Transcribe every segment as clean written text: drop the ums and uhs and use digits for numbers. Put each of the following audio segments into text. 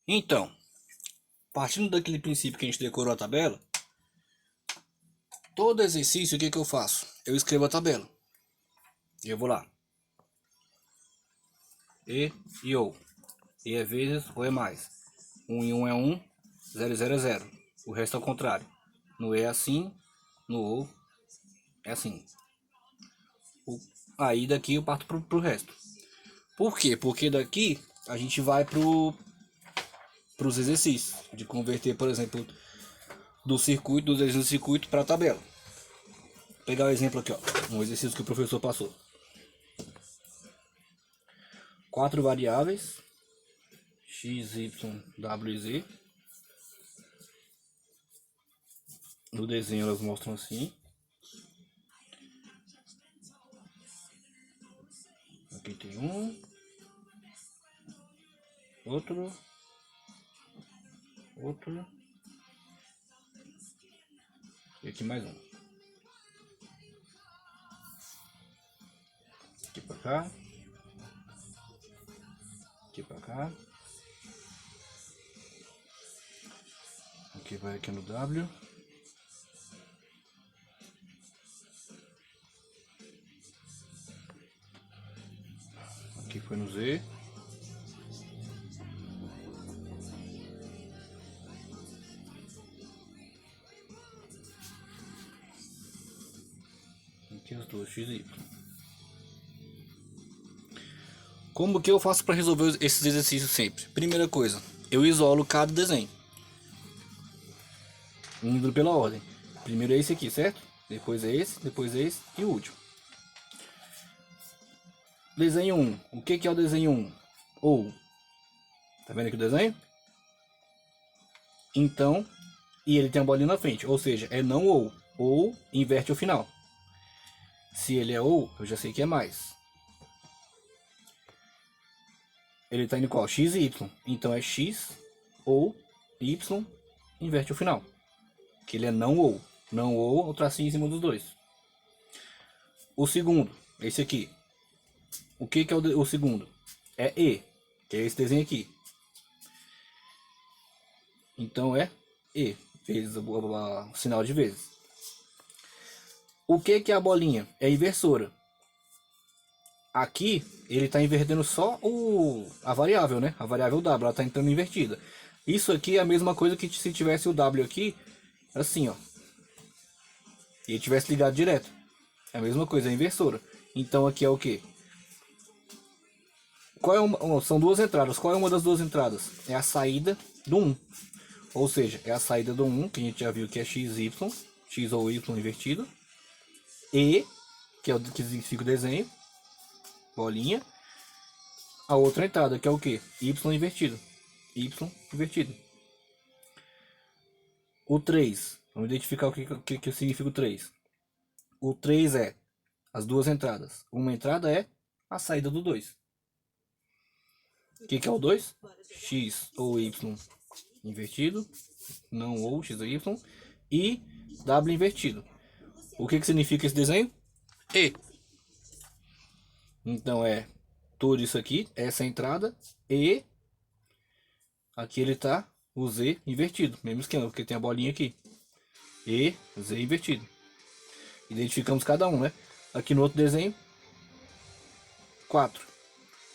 Então, partindo daquele princípio que a gente decorou a tabela, todo exercício, o que eu faço? Eu escrevo a tabela. E eu vou lá. E ou. E é vezes ou é mais. 1 em 1 é 1, 0 0 é 0. O resto é ao contrário. No E é assim, no ou é assim. Aí daqui eu parto pro resto. Por quê? Porque daqui a gente vai pros exercícios. De converter, por exemplo, do circuito, dos exercícios do circuito para a tabela. Vou pegar o exemplo aqui, ó. Um exercício que o professor passou. 4 variáveis, x, y, w e z. No desenho elas mostram assim. Aqui tem um, outro, e aqui mais um. Aqui pra cá, aqui pra cá. Aqui vai aqui no W. Aqui foi no Z. Aqui as duas, x e y. Como que eu faço para resolver esses exercícios sempre? Primeira coisa, eu isolo cada desenho. Indo pela ordem. Primeiro é esse aqui, certo? Depois é esse e o último. Desenho 1. O que é o desenho 1? Ou. Tá vendo aqui o desenho? Então, e ele tem a bolinha na frente, ou seja, é não ou. Ou inverte o final. Se ele é ou, eu já sei que é mais. Ele tá indo qual? X e Y. Então é X ou Y, inverte o final. Que ele é não ou. Não ou, o tracinho em cima dos dois. O segundo, esse aqui. O que é o segundo? É E, que é esse desenho aqui. Então é E, vezes o sinal de vezes. O que é a bolinha? É a inversora. Aqui ele está invertendo só a variável, né? A variável W, ela está entrando invertida. Isso aqui é a mesma coisa que se tivesse o W aqui, assim, ó. E ele tivesse ligado direto. É a mesma coisa, é a inversora. Então aqui é o que? São duas entradas. Qual é uma das duas entradas? É a saída do 1. Ou seja, é a saída do 1, que a gente já viu que é XY, X ou Y invertido. E, que é o que significa o desenho, bolinha. A outra entrada, que é o que? Y invertido. Y invertido. O 3. Vamos identificar o que significa o 3. O 3 é as duas entradas. Uma entrada é a saída do 2. O que é o 2? X ou Y invertido. Não ou X ou Y. E W invertido. O que significa esse desenho? E. Então é tudo isso aqui, essa entrada. E aqui ele tá o Z invertido. Mesmo esquema, porque tem a bolinha aqui. E Z invertido. Identificamos cada um, né? Aqui no outro desenho, 4.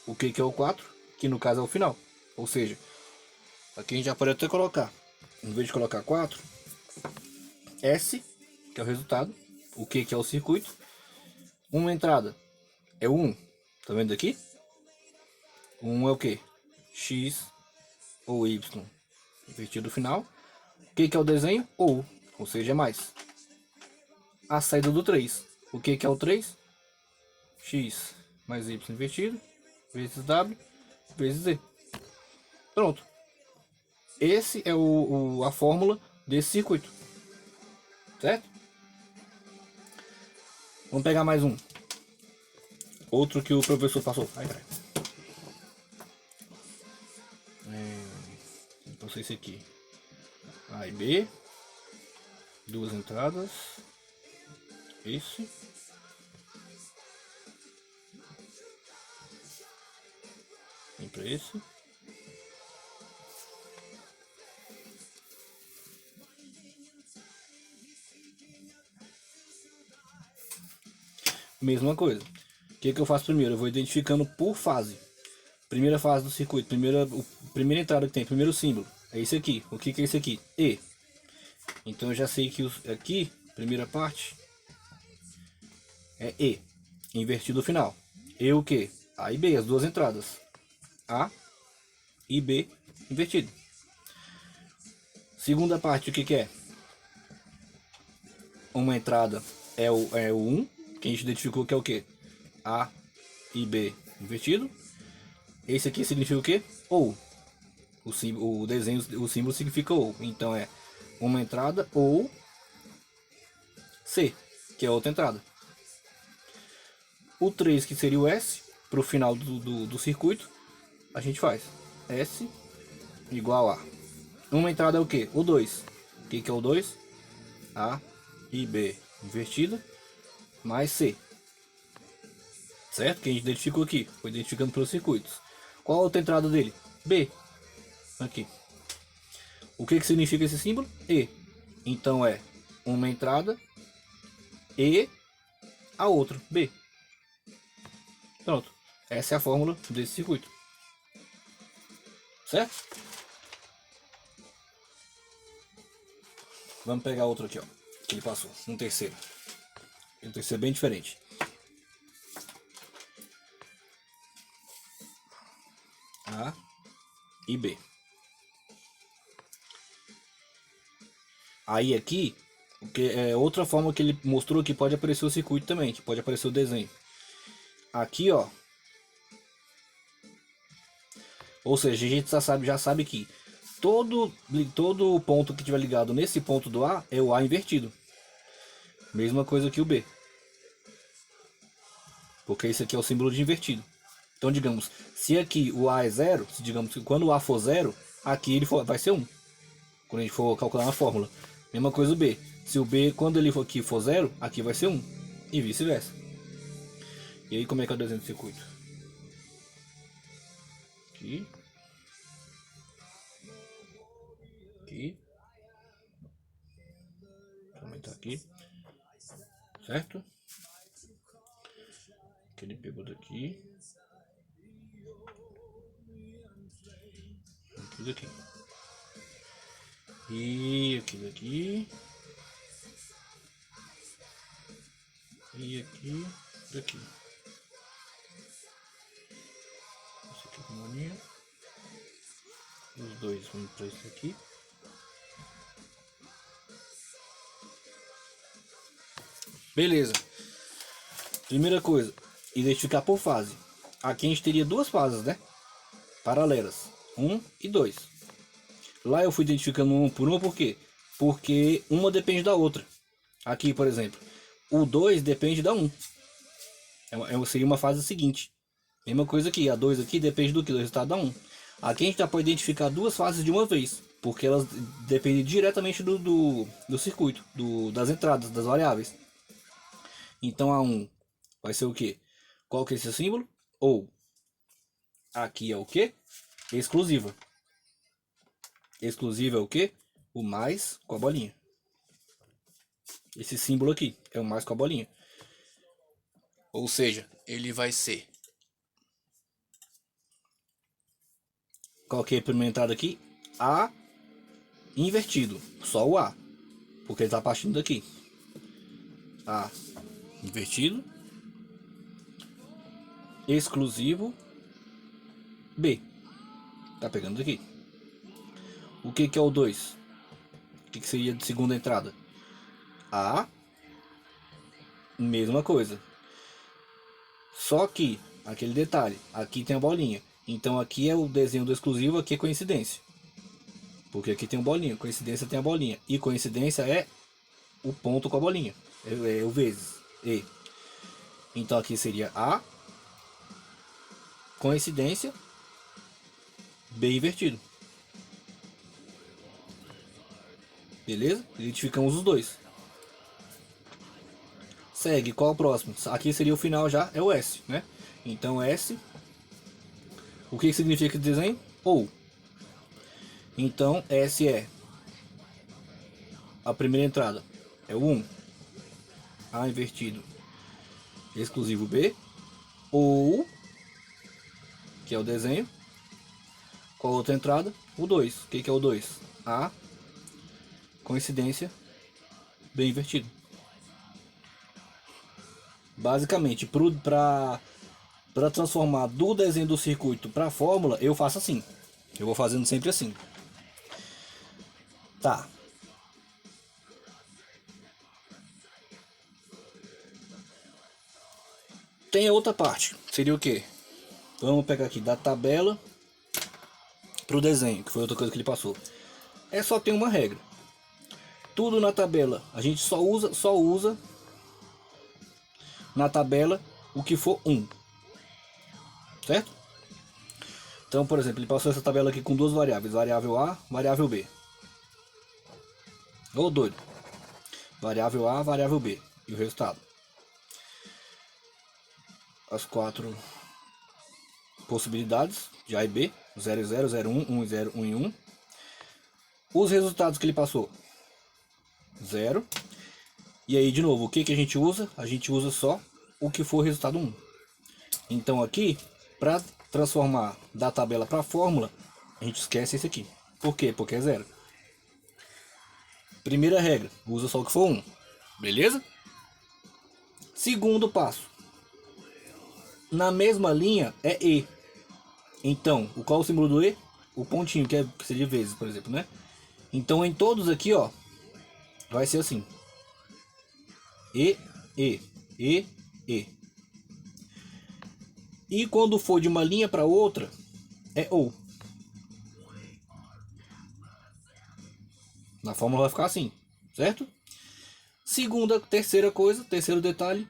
O que é o 4? Que no caso é o final. Ou seja, aqui a gente já pode até colocar, em vez de colocar 4, S, que é o resultado. O que é o circuito. Uma entrada é o 1. Tá vendo aqui? O 1 é o que? X ou Y invertido final. O que é o desenho? Ou seja, é mais. A saída do 3. O que é o 3? X mais Y invertido, vezes W, vezes Z. Pronto. Esse é a fórmula desse circuito. Certo? Vamos pegar mais um. Outro que o professor passou. Ai, peraí. Então esse aqui. A e B. Duas entradas. Esse. Vem para esse. mesma coisa. O que eu faço primeiro? Eu vou identificando por fase. Primeira fase do circuito, primeira entrada que tem, primeiro símbolo, é esse aqui. O que é esse aqui? E. Então eu já sei que aqui, primeira parte, é E, invertido o final. E o que? A e B, as duas entradas. A e B, invertido. Segunda parte, o que é? Uma entrada é o 1, que a gente identificou que é o que? A e B, invertido. Esse aqui significa o que? Ou. O desenho, o símbolo significa ou. Então é uma entrada ou C, que é outra entrada. O 3, que seria o S, para o final do circuito, a gente faz S igual a. Uma entrada é o que? O 2. O que é o 2? A e B invertida mais C. Certo? Que a gente identificou aqui. Foi identificando pelos circuitos. Qual a outra entrada dele? B. Aqui. O que significa esse símbolo? E. Então é uma entrada e a outra B. Pronto. Essa é a fórmula desse circuito. Certo? Vamos pegar outro aqui, ó. Que ele passou. Um terceiro. Um terceiro bem diferente. A e B. Aí aqui, que é outra forma que ele mostrou que pode aparecer o circuito também, que pode aparecer o desenho. Aqui, ó. Ou seja, a gente já sabe que todo ponto que tiver ligado nesse ponto do A é o A invertido. Mesma coisa que o B. Porque esse aqui é o símbolo de invertido. Então, digamos, se aqui o A é 0, digamos que quando o A for 0, aqui ele vai ser 1. Quando a gente for calcular na fórmula. Mesma coisa o B. Se o B, quando ele aqui for 0, aqui vai ser 1. E vice-versa. E aí como é que é o desenho do circuito? Aqui. Aqui. Vou aumentar aqui. Certo? Que ele pegou daqui. Aqui daqui. E aqui daqui. E aqui daqui. Esse aqui com uma linha. Os dois vamos para esse aqui. Beleza. Primeira coisa, identificar por fase. Aqui a gente teria duas fases, né? Paralelas. 1 e 2. Lá eu fui identificando uma por uma, por quê? Porque uma depende da outra. Aqui, por exemplo, o 2 depende da 1. Seria uma fase seguinte. Mesma coisa aqui, a 2 aqui depende do que? Do resultado da 1. Aqui a gente já pode identificar duas fases de uma vez, porque elas dependem diretamente do circuito, das entradas, das variáveis. Então a 1 vai ser o que? Qual que é esse símbolo? Ou aqui é o que? Exclusiva. Exclusiva é o que? O mais com a bolinha. Esse símbolo aqui é o mais com a bolinha. Ou seja, ele vai ser. Qual que é a primeira entrada aqui? A invertido. Só o A. Porque ele está partindo daqui. A invertido. Exclusivo. B. Tá pegando daqui. O que é o 2? O que seria de segunda entrada? A. Mesma coisa. Só que, aquele detalhe, aqui tem a bolinha. Então aqui é o desenho do exclusivo, aqui é coincidência. Porque aqui tem uma bolinha, coincidência tem a bolinha. E coincidência é o ponto com a bolinha. É o vezes. E. Então aqui seria A. Coincidência. B invertido. Beleza? Identificamos os dois. Segue, qual é o próximo? Aqui seria o final já, é o S, né? Então S. O que significa esse desenho? Ou. Então S é a primeira entrada. É o 1. A invertido. exclusivo B, ou, que é o desenho, qual a outra entrada? O 2. O que é o 2? A coincidência B invertido. Basicamente, para transformar do desenho do circuito para a fórmula, eu faço assim. Eu vou fazendo sempre assim. Tá. Tem a outra parte. Seria o quê? Vamos pegar aqui da tabela para o desenho, que foi outra coisa que ele passou. É só ter uma regra. Tudo na tabela, a gente só usa na tabela o que for 1. Certo? Então, por exemplo, ele passou essa tabela aqui com duas variáveis, variável A, variável B. Ô doido. Variável A, variável B. E o resultado. As 4 possibilidades de A e B, 0 e 0, 0, 1, 1 e 0, 1 e 1. Os resultados que ele passou, 0. E aí, de novo, o que a gente usa? A gente usa só o que for resultado 1. Então aqui, para transformar da tabela para a fórmula, a gente esquece esse aqui. Por quê? Porque é 0. Primeira regra, usa só o que for 1. Beleza? Segundo passo. Na mesma linha é E. Então, qual é o símbolo do E? O pontinho, que seria vezes, por exemplo, né? Então, em todos aqui, ó, vai ser assim. E, E, E, E. E quando for de uma linha para outra, é OU. Na fórmula vai ficar assim, certo? Terceiro detalhe,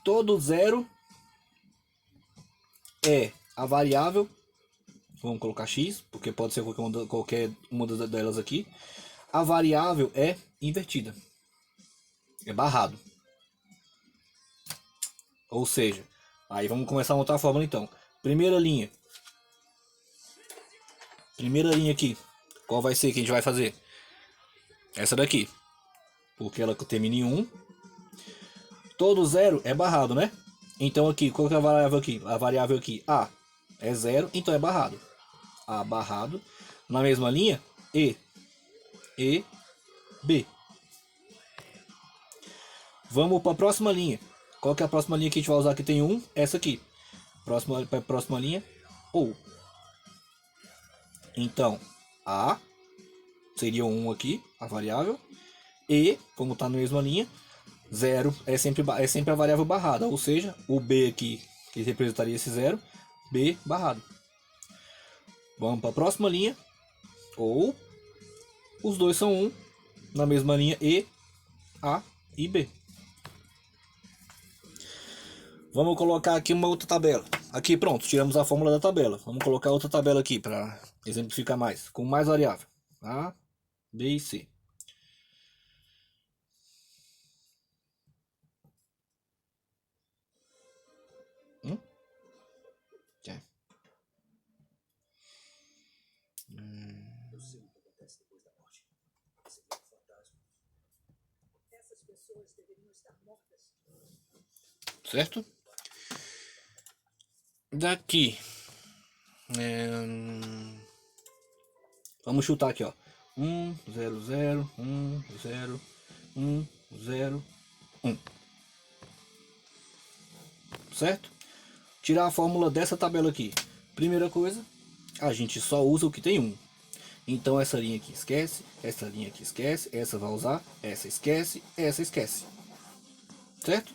todo 0 é a variável, vamos colocar x, porque pode ser qualquer uma delas aqui. A variável é invertida, é barrado. Ou seja, aí vamos começar a montar a fórmula então. Primeira linha aqui, qual vai ser que a gente vai fazer? Essa daqui, porque ela termina em 1. Todo 0 é barrado, né? Então aqui, qual que é a variável aqui? A variável aqui, A, é 0, então é barrado. A barrado. Na mesma linha, E, B. Vamos para a próxima linha. Qual que é a próxima linha que a gente vai usar que tem 1? Essa aqui. Próxima linha, OU. Então, A seria 1 aqui, a variável. E, como está na mesma linha, 0 é sempre a variável barrada. Ou seja, o B aqui, que representaria esse 0, B barrado. Vamos para a próxima linha. Ou os dois são 1 na mesma linha E, A e B. Vamos colocar aqui uma outra tabela. Aqui pronto, tiramos a fórmula da tabela. Vamos colocar outra tabela aqui para exemplificar mais, com mais variável. A, B e C. É. Eu sei o que acontece depois da morte. Você é um fantasma. Essas pessoas deveriam estar mortas. Certo? Daqui. Vamos chutar aqui, ó. 1, 0, 0, 1, 0, 1, 0, 1. Certo? Tirar a fórmula dessa tabela aqui. Primeira coisa, a gente só usa o que tem 1. Então essa linha aqui esquece, essa linha aqui esquece, essa vai usar, essa esquece, essa esquece. Certo?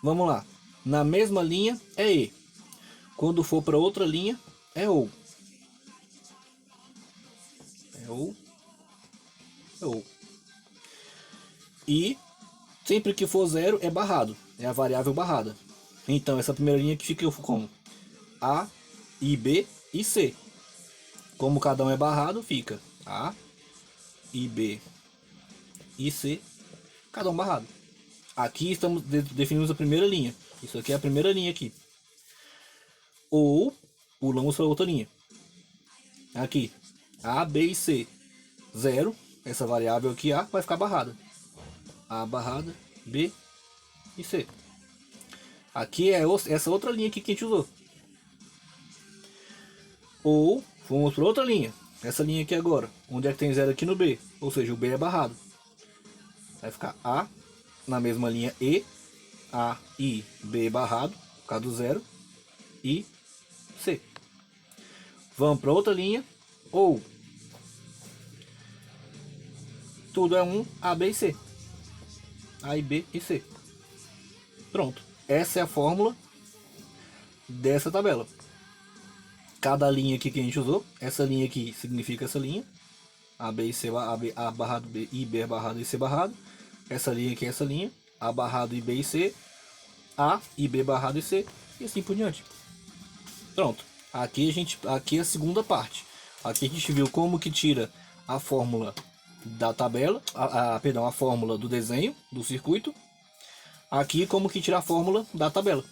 Vamos lá. Na mesma linha é E. Quando for para outra linha é OU. É OU. É OU. E sempre que for 0 é barrado. É a variável barrada. Então essa primeira linha que fica como A, I, B e C. Como cada um é barrado, fica A, I, B e C, cada um barrado. Aqui estamos definimos a primeira linha. Isso aqui é a primeira linha aqui. Ou pulamos para outra linha. Aqui, A, B e C, 0. Essa variável aqui A vai ficar barrada. A barrada, B e C. Aqui é essa outra linha aqui que a gente usou. Ou vamos para outra linha. Essa linha aqui agora. Onde é que tem 0 aqui no B? Ou seja, o B é barrado. Vai ficar A na mesma linha E. A, I, B barrado. Por causa do 0. I, C. Vamos para outra linha. Ou tudo é 1, A, B e C. A e B e C. Pronto. Essa é a fórmula dessa tabela. Cada linha aqui que a gente usou, essa linha aqui significa essa linha. A, B e C, A barrado, B, I, B barrado e C barrado. Essa linha aqui é essa linha. A barrado, I, B e C. A, I, B barrado e C. E assim por diante. Pronto. Aqui é a segunda parte. Aqui a gente viu como que tira a fórmula da tabela, perdão, a fórmula do desenho do circuito. Aqui como que tira a fórmula da tabela.